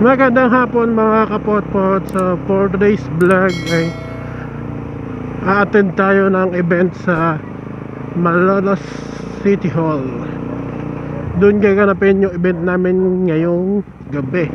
Magandang hapon mga kapotpot. So for today's vlog ay a-attend tayo ng event sa Malolos City Hall. Doon gaganapin yung event namin ngayong gabi.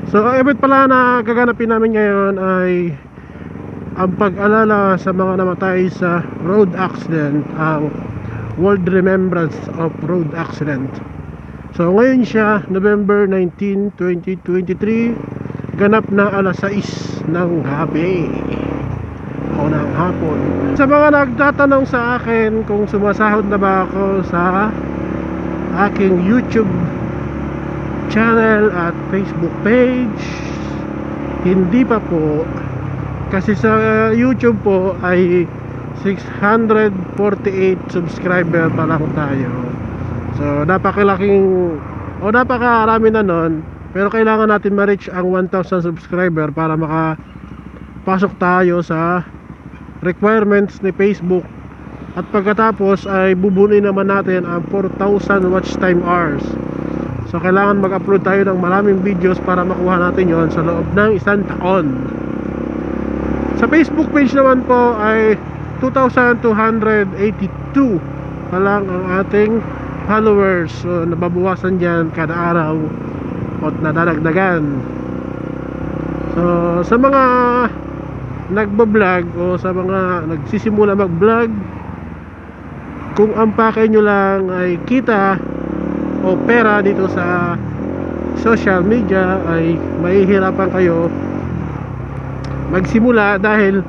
So ang event pala na gaganapin namin ngayon ay ang pag-alala sa mga namatay sa road accident, ang World Remembrance of Road Accident. So ngayon siya, November 19, 2023, ganap na alas 6 ng gabi o ng hapon. Sa mga nagtatanong sa akin kung sumasahod na ba ako sa aking YouTube channel at Facebook page, hindi pa po. Kasi sa YouTube po ay 648 subscriber pa lang tayo. So napakalaking o napakarami na nun, pero kailangan natin ma-reach ang 1,000 subscriber para makapasok tayo sa requirements ni Facebook. At pagkatapos ay bubunuin naman natin ang 4,000 watch time hours. So kailangan mag-upload tayo ng maraming videos para makuha natin yon sa loob ng isang taon. Sa Facebook page naman po ay 2,282 pa lang ang ating followers. So nababawasan dyan kada araw at nadadagdagan. So sa mga nagbablog o sa mga nagsisimula mag-vlog, kung ang pake nyo lang ay kita o pera dito sa social media, ay mahihirapan kayo magsimula dahil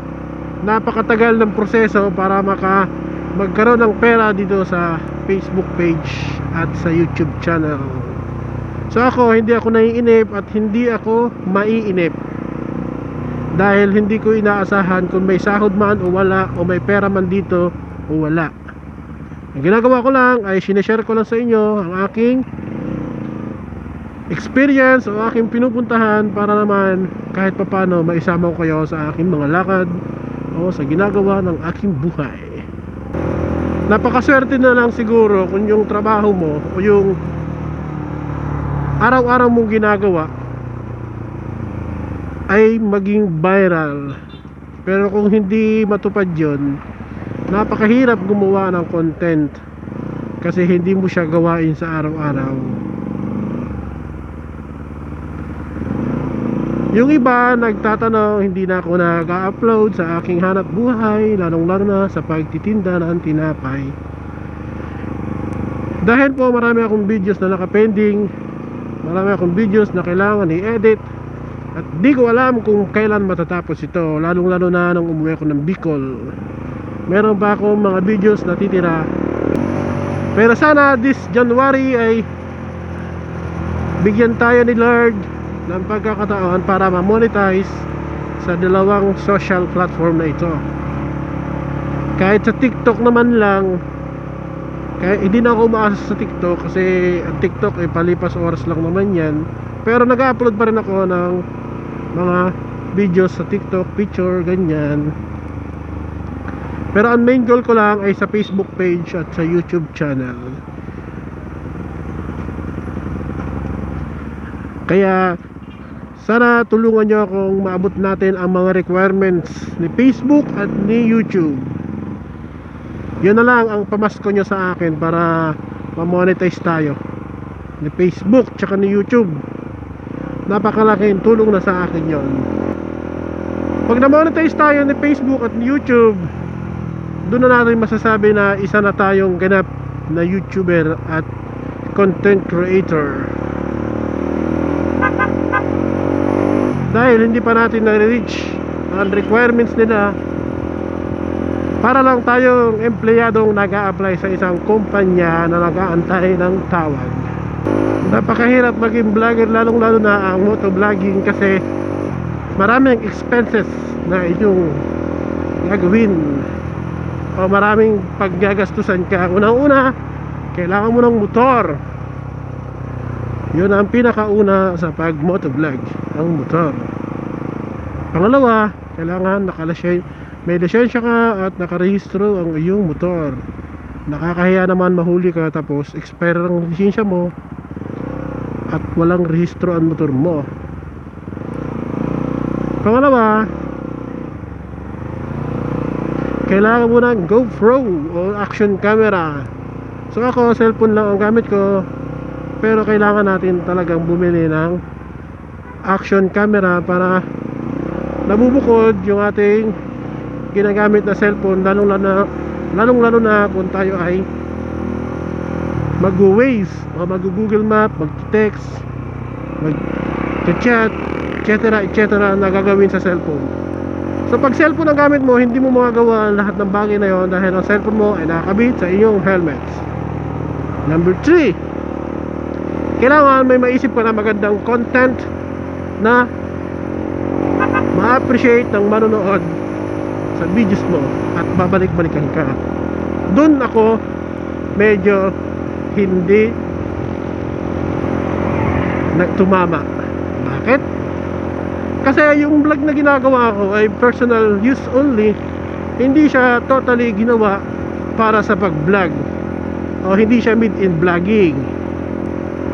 napakatagal ng proseso para magkaroon ng pera dito sa Facebook page at sa YouTube channel. So ako, hindi ako naiinip at hindi ako maiinip dahil hindi ko inaasahan kung may sahod man o wala, o may pera man dito o wala. Ang ginagawa ko lang ay sineshare ko lang sa inyo ang aking experience o aking pinupuntahan para naman kahit papano maisama ko kayo sa aking mga lakad o sa ginagawa ng aking buhay. Napakaswerte na lang siguro kung yung trabaho mo o yung araw-araw mong ginagawa ay maging viral. Pero kung hindi matupad yun, napakahirap gumawa ng content kasi hindi mo siya gawain sa araw-araw. Yung iba nagtatanong, hindi na ako nag-upload sa aking hanap buhay, lalong-lalo na sa pagtitinda ng tinapay. Dahil po marami akong videos na nakapending, marami akong videos na kailangan i-edit, at di ko alam kung kailan matatapos ito, lalong-lalo na nung umuwi ako ng Bicol. Meron pa akong mga videos na titira, pero sana this January ay bigyan tayo ni Lord ng pagkakataon para ma-monetize sa dalawang social platform na ito. Kahit sa TikTok naman lang, kahit hindi na ako umaasa sa TikTok kasi ang TikTok ay palipas oras lang naman yan, pero nag-upload pa rin ako ng mga videos sa TikTok, picture, ganyan. Pero ang main goal ko lang ay sa Facebook page at sa YouTube channel. Kaya sana tulungan nyo akong maabot natin ang mga requirements ni Facebook at ni YouTube. Yun na lang ang pamasko nyo sa akin para ma-monetize tayo ni Facebook tsaka ni YouTube. Napakalaking tulong na sa akin yon. Pag na-monetize tayo ni Facebook at ni YouTube, doon na natin masasabi na isa na tayong ganap na YouTuber at content creator. Dahil hindi pa natin na-reach ang requirements nila, para lang tayong empleyadong nag-a-apply sa isang kumpanya na nag-aantay ng tawag. Napakahirap maging vlogger, lalong-lalo na ang motovlogging, kasi maraming expenses na inyong gagawin o maraming paggagastusan ka. Unang-una, kailangan mo ng motor. Yun ang pinakauna sa pag-motovlog, ang motor. Pangalawa, kailangan may lisensya ka at nakarehistro ang iyong motor. Nakakahiya naman mahuli ka tapos expire ang lisensya mo at walang rehistro ang motor mo. Pangalawa, kailangan mo ng GoPro o action camera. So ako, cellphone lang ang gamit ko, pero kailangan natin talagang bumili ng action camera para nabubukod yung ating ginagamit na cellphone, lalong lalo na kung tayo ay mag-Waze o mag-Google Map, mag-text, mag-chat, etc. na gagawin sa cellphone. So pag cellphone ang gamit mo, hindi mo magagawa lahat ng bagay na yon dahil ang cellphone mo ay nakakabit sa iyong helmet. Number 3, kailangan may maisip ka na magandang content na ma-appreciate ng manonood sa videos mo at babalik-balikan ka. Doon ako medyo hindi nagtumama. Bakit? Kasi yung vlog na ginagawa ko ay personal use only. Hindi siya totally ginawa para sa pag-vlog, o hindi siya made in vlogging.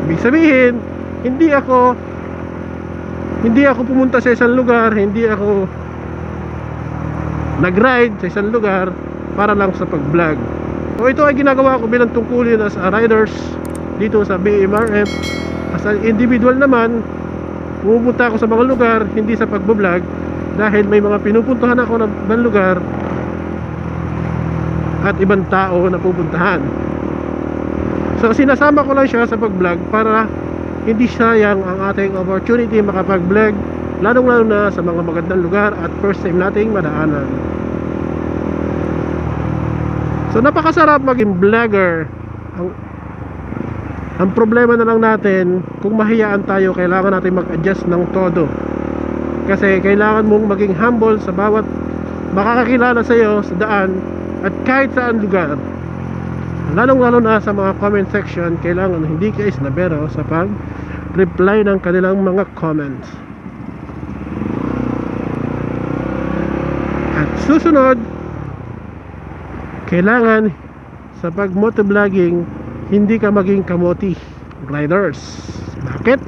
Ibig sabihin, hindi ako pumunta sa isang lugar, hindi ako nag-ride sa isang lugar para lang sa pag-vlog. So ito ay ginagawa ko bilang tungkulin as a riders dito sa BMRF. As an individual naman, pumupunta ako sa mga lugar hindi sa pag-vlog dahil may mga pinupuntahan ako ng ibang lugar at ibang tao na pupuntahan. So sinasama ko lang siya sa pag-vlog para hindi sayang ang ating opportunity makapag-vlog, lalong-lalo na sa mga magandang lugar at first time nating madaanan. So napakasarap maging vlogger. Ang problema na lang natin, kung mahiyaan tayo, kailangan natin mag-adjust ng todo. Kasi kailangan mong maging humble sa bawat makakakilala sa iyo sa daan at kahit saan lugar. Lalong-lalo na sa mga comment section, kailangan hindi ka isnabero sa pag-reply ng kanilang mga comments. At susunod, kailangan sa pag-motovlogging hindi ka maging kamoti riders. Bakit?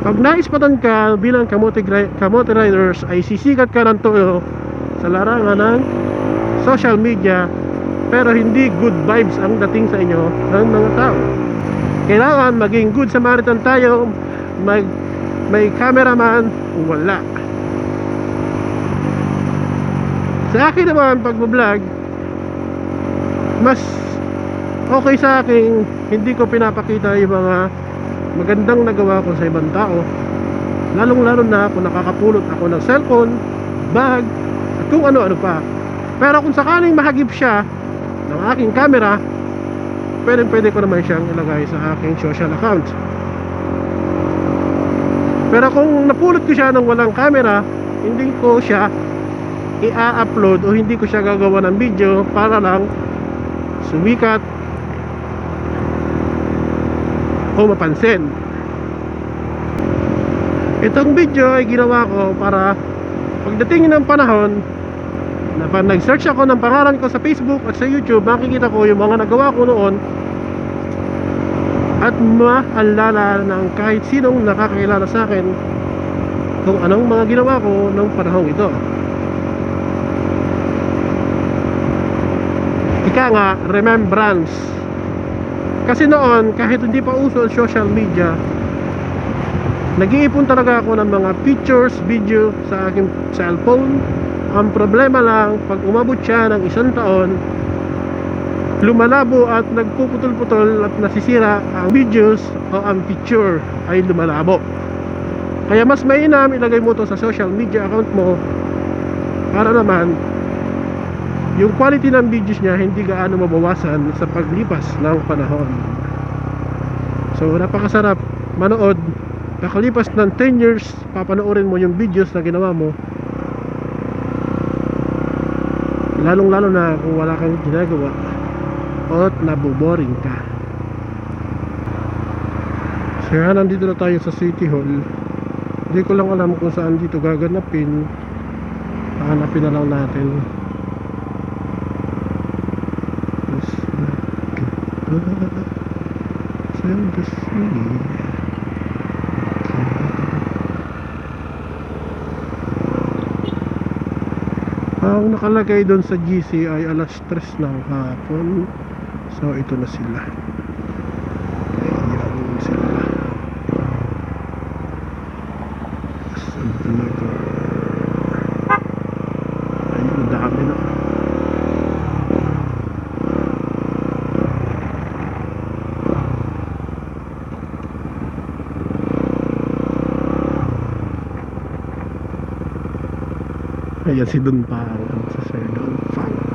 Pag naispatan ka bilang kamoti riders, ay sisikat ka ng todo sa larangan ng social media, pero hindi good vibes ang dating sa inyo ng mga tao. Kailangan maging good Samaritan tayo. May cameraman, wala. Sa akin naman, pag-vlog, mas okay sa akin, hindi ko pinapakita yung mga magandang nagawa ko sa ibang tao, lalong-lalo na kung nakakapulot ako ng cellphone, bag, at kung ano-ano pa. Pero kung sakaling mahagip siya ng aking camera, pwede ko naman siyang ilagay sa aking social account. Pero kung napulot ko siya ng walang camera, hindi ko siya i-upload o hindi ko siya gagawa ng video para lang sumikat o mapansin. Itong video ay ginawa ko para pagdating ng panahon na pag nag-search ako ng pangalan ko sa Facebook at sa YouTube, makikita ko yung mga nagawa ko noon at maalala ng kahit sinong nakakilala sa akin kung anong mga ginawa ko ng panahong ito. Ika nga, remembrance. Kasi noon, kahit hindi pa uso ang social media, nag-iipon talaga ako ng mga pictures, video sa aking cellphone. Ang problema lang, pag umabot siya ng 1 taon, lumalabo at nagpuputol-putol at nasisira ang videos o ang picture ay lumalabo. Kaya mas mainam ilagay mo to sa social media account mo para naman yung quality ng videos niya hindi gaano mabawasan sa paglipas ng panahon. So napakasarap manood. Nakalipas ng 10 years, papanoorin mo yung videos na ginawa mo, lalong-lalo na kung wala kang ginagawa o naboboring ka. So yan, nandito na tayo sa City Hall. Hindi ko lang alam kung saan dito gaganapin. Hanapin na lang natin. Send the sea. Ang nakalagay doon sa GC ay alas 3 ng hapon. So ito na sila. Ayan sila. Saan talaga? Ayun, dami na. Ayan si Don Pang sa Sir Don Pang.